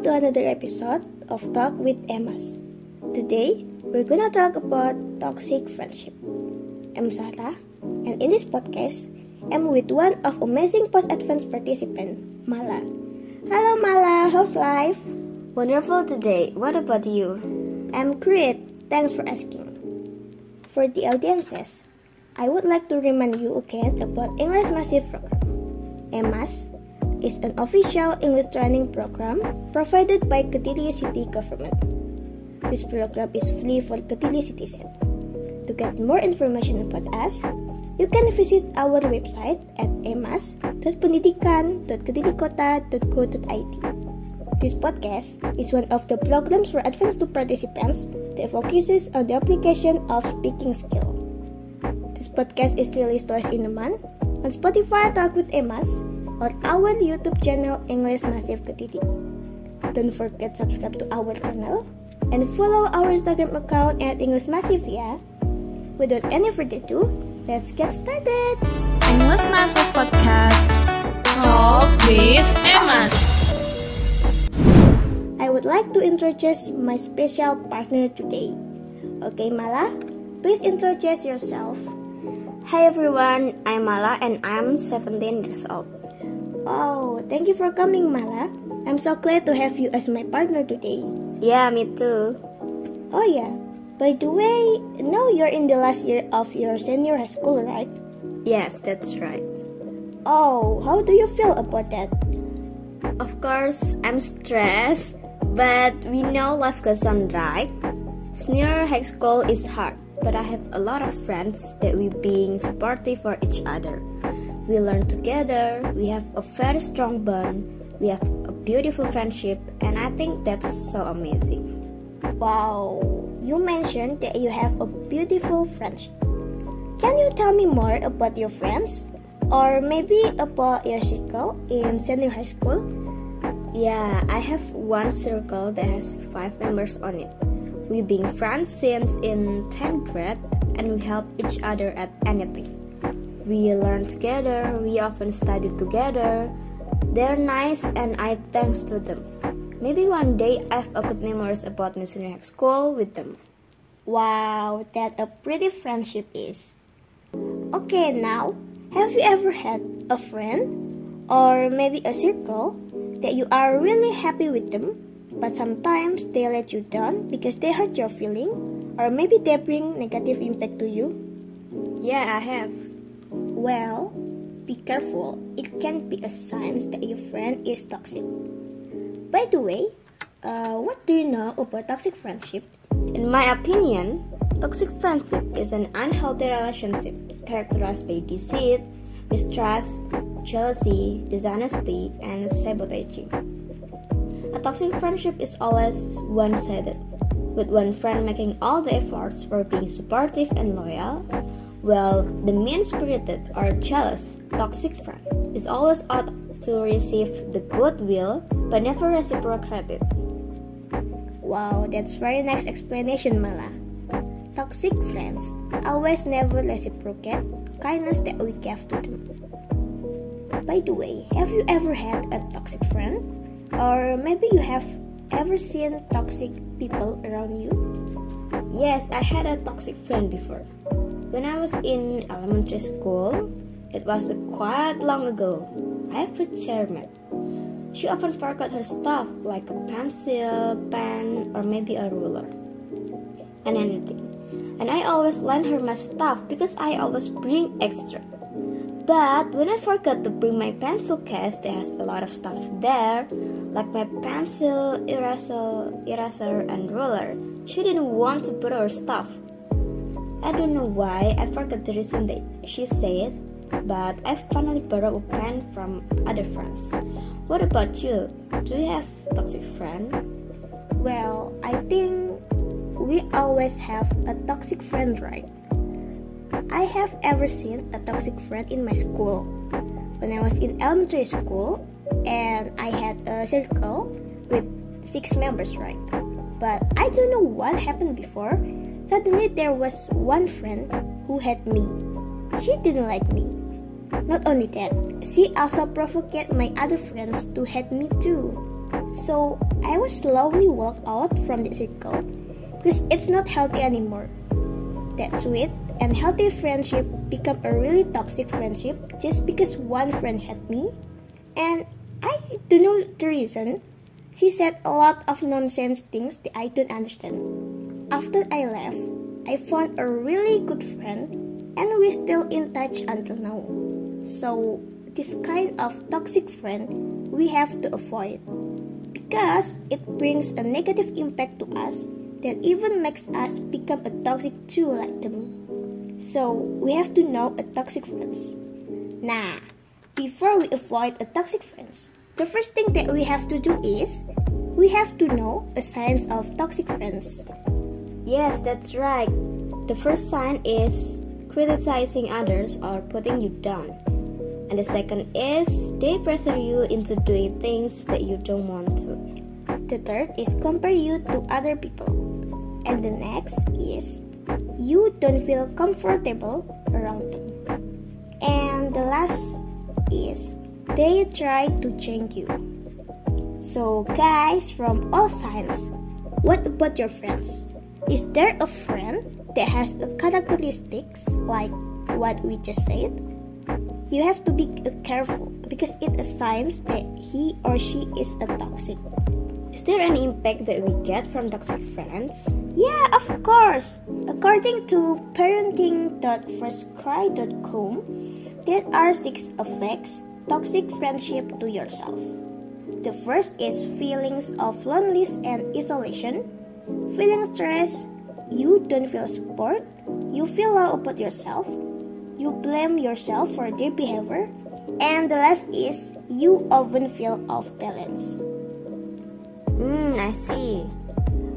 welcome to another episode of Talk with EMAS. Today, we're gonna talk about toxic friendship. I'm Sarah, and in this podcast, I'm with one of amazing post-advance participant, Mala. Hello Mala, how's life? Wonderful today. What about you? I'm great, thanks for asking. For the audiences, I would like to remind you again about English Massive Program. EMAS is an official English training program provided by Kediri City Government. This program is free for Kediri citizens. To get more information about us, you can visit our website at emas.pendidikan.kedirikota.go.id. This podcast is one of the programs for advanced participants that focuses on the application of speaking skill. This podcast is released twice in a month on Spotify Talk with EMAS or our YouTube channel English Massive Kediri. Don't forget subscribe to our channel and follow our Instagram account at English Massive ya. Without any further ado, let's get started. English Massive Podcast Talk with EMAS. I would like to introduce my special partner today. Okay, Mala, please introduce yourself. Hi everyone, I'm Mala and I'm 17 years old. Oh, thank you for coming, Mala. I'm so glad to have you as my partner today. Yeah, me too. Oh yeah, by the way, now you're in the last year of your senior high school, right? Yes, that's right. Oh, how do you feel about that? Of course, I'm stressed, but we know life goes on, right? Senior high school is hard, but I have a lot of friends that we being supportive for each other. We learn together, we have a very strong bond, we have a beautiful friendship, and I think that's so amazing. Wow, you mentioned that you have a beautiful friendship. Can you tell me more about your friends? Or maybe about your circle in senior high school? Yeah, I have one circle that has 5 members on it. We've been friends since in 10th grade and we help each other at anything. We learn together, we often study together. They're nice and I thanks to them. Maybe one day I have a good memories about my senior high school with them. Wow, that a pretty friendship is. Okay, now, have you ever had a friend or maybe a circle that you are really happy with them, but sometimes they let you down because they hurt your feeling or maybe they bring negative impact to you? Yeah, I have. Well, be careful. It can be a sign that your friend is toxic. By the way, what do you know about toxic friendship? In my opinion, toxic friendship is an unhealthy relationship characterized by deceit, mistrust, jealousy, dishonesty, and sabotaging. A toxic friendship is always one-sided, with one friend making all the efforts for being supportive and loyal, while the mean-spirited or jealous toxic friend is always out to receive the goodwill but never reciprocate it. Wow, that's very nice explanation, Mala. Toxic friends always never reciprocate kindness that we give to them. By the way, have you ever had a toxic friend? Or maybe you have ever seen toxic people around you? Yes, I had a toxic friend before. When I was in elementary school, it was quite long ago. I have a chairmate. She often forgot her stuff like a pencil, pen, or maybe a ruler, and anything. And I always lend her my stuff because I always bring extra. But when I forgot to bring my pencil case that has a lot of stuff there, like my pencil, eraser, and ruler, she didn't want to put her stuff. I don't know why, I forgot the reason that she said, but I finally borrowed a pen from other friends. What about you? Do you have a toxic friend? Well, I think we always have a toxic friend, right? I have ever seen a toxic friend in my school. When I was in elementary school, and I had a circle with 6 members, right? But I don't know what happened before. Suddenly there was one friend who had me. She didn't like me. Not only that, she also provoked my other friends to hate me too. So I was slowly walked out from the circle because it's not healthy anymore. That sweet and healthy friendship become a really toxic friendship just because one friend had me, and I don't know the reason. She said a lot of nonsense things that I don't understand. After I left, I found a really good friend, and we're still in touch until now. So this kind of toxic friend we have to avoid because it brings a negative impact to us that even makes us become a toxic too like them. So we have to know a toxic friends. Nah, before we avoid a toxic friends, the first thing that we have to do is we have to know the signs of toxic friends. Yes, that's right. The first sign is criticizing others or putting you down. And the second is they pressure you into doing things that you don't want to. The third is compare you to other people. And the next is you don't feel comfortable around them. And the last is they try to change you. So guys, from all signs, what about your friends? Is there a friend that has a characteristics like what we just said? You have to be careful because it assigns that he or she is a toxic. Is there any impact that we get from toxic friends? Yeah, of course. According to parenting.firstcry.com, there are 6 effects toxic friendship to yourself. The first is feelings of loneliness and isolation. Feeling stress, you don't feel support, you feel low about yourself, you blame yourself for their behavior, and the last is you often feel off balance. I see.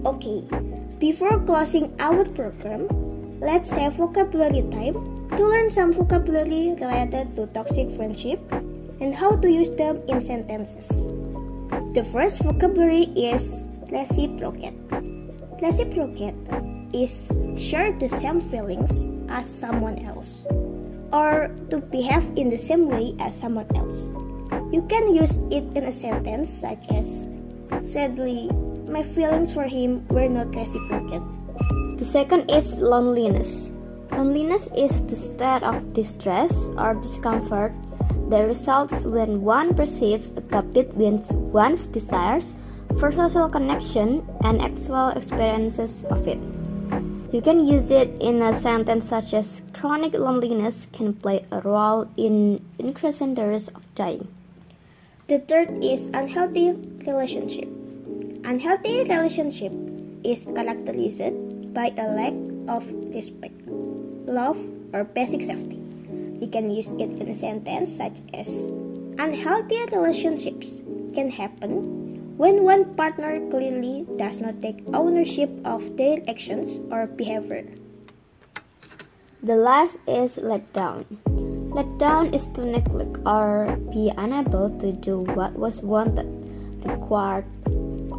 Okay, before closing our program, let's have vocabulary time to learn some vocabulary related to toxic friendship and how to use them in sentences. The first vocabulary is reciprocate. Reciprocate is share the same feelings as someone else, or to behave in the same way as someone else. You can use it in a sentence such as, sadly, my feelings for him were not reciprocate. The second is loneliness. Loneliness is the state of distress or discomfort that results when one perceives a gap between one's desires for social connection and actual experiences of it. You can use it in a sentence such as chronic loneliness can play a role in increasing the risk of dying. The third is unhealthy relationship. Unhealthy relationship is characterized by a lack of respect, love, or basic safety. You can use it in a sentence such as, unhealthy relationships can happen when one partner clearly does not take ownership of their actions or behavior. The last is let down. Let down is to neglect or be unable to do what was wanted, required,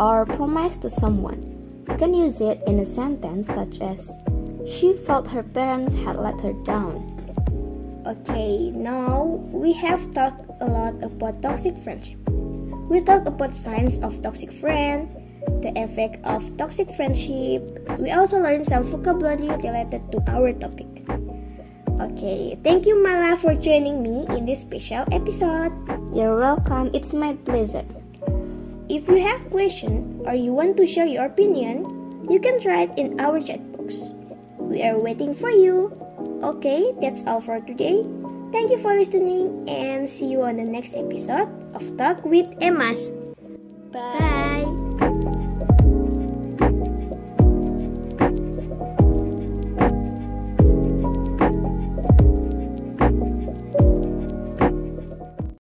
or promised to someone. You can use it in a sentence such as, she felt her parents had let her down. Okay, now we have talked a lot about toxic friendship. We talked about signs of toxic friend, the effect of toxic friendship. We also learned some vocabulary related to our topic. Okay, thank you Mala for joining me in this special episode. You're welcome, it's my pleasure. If you have questions or you want to share your opinion, you can write in our chat box. We are waiting for you. Okay, that's all for today. Thank you for listening and see you on the next episode of Talk with EMAS. Bye.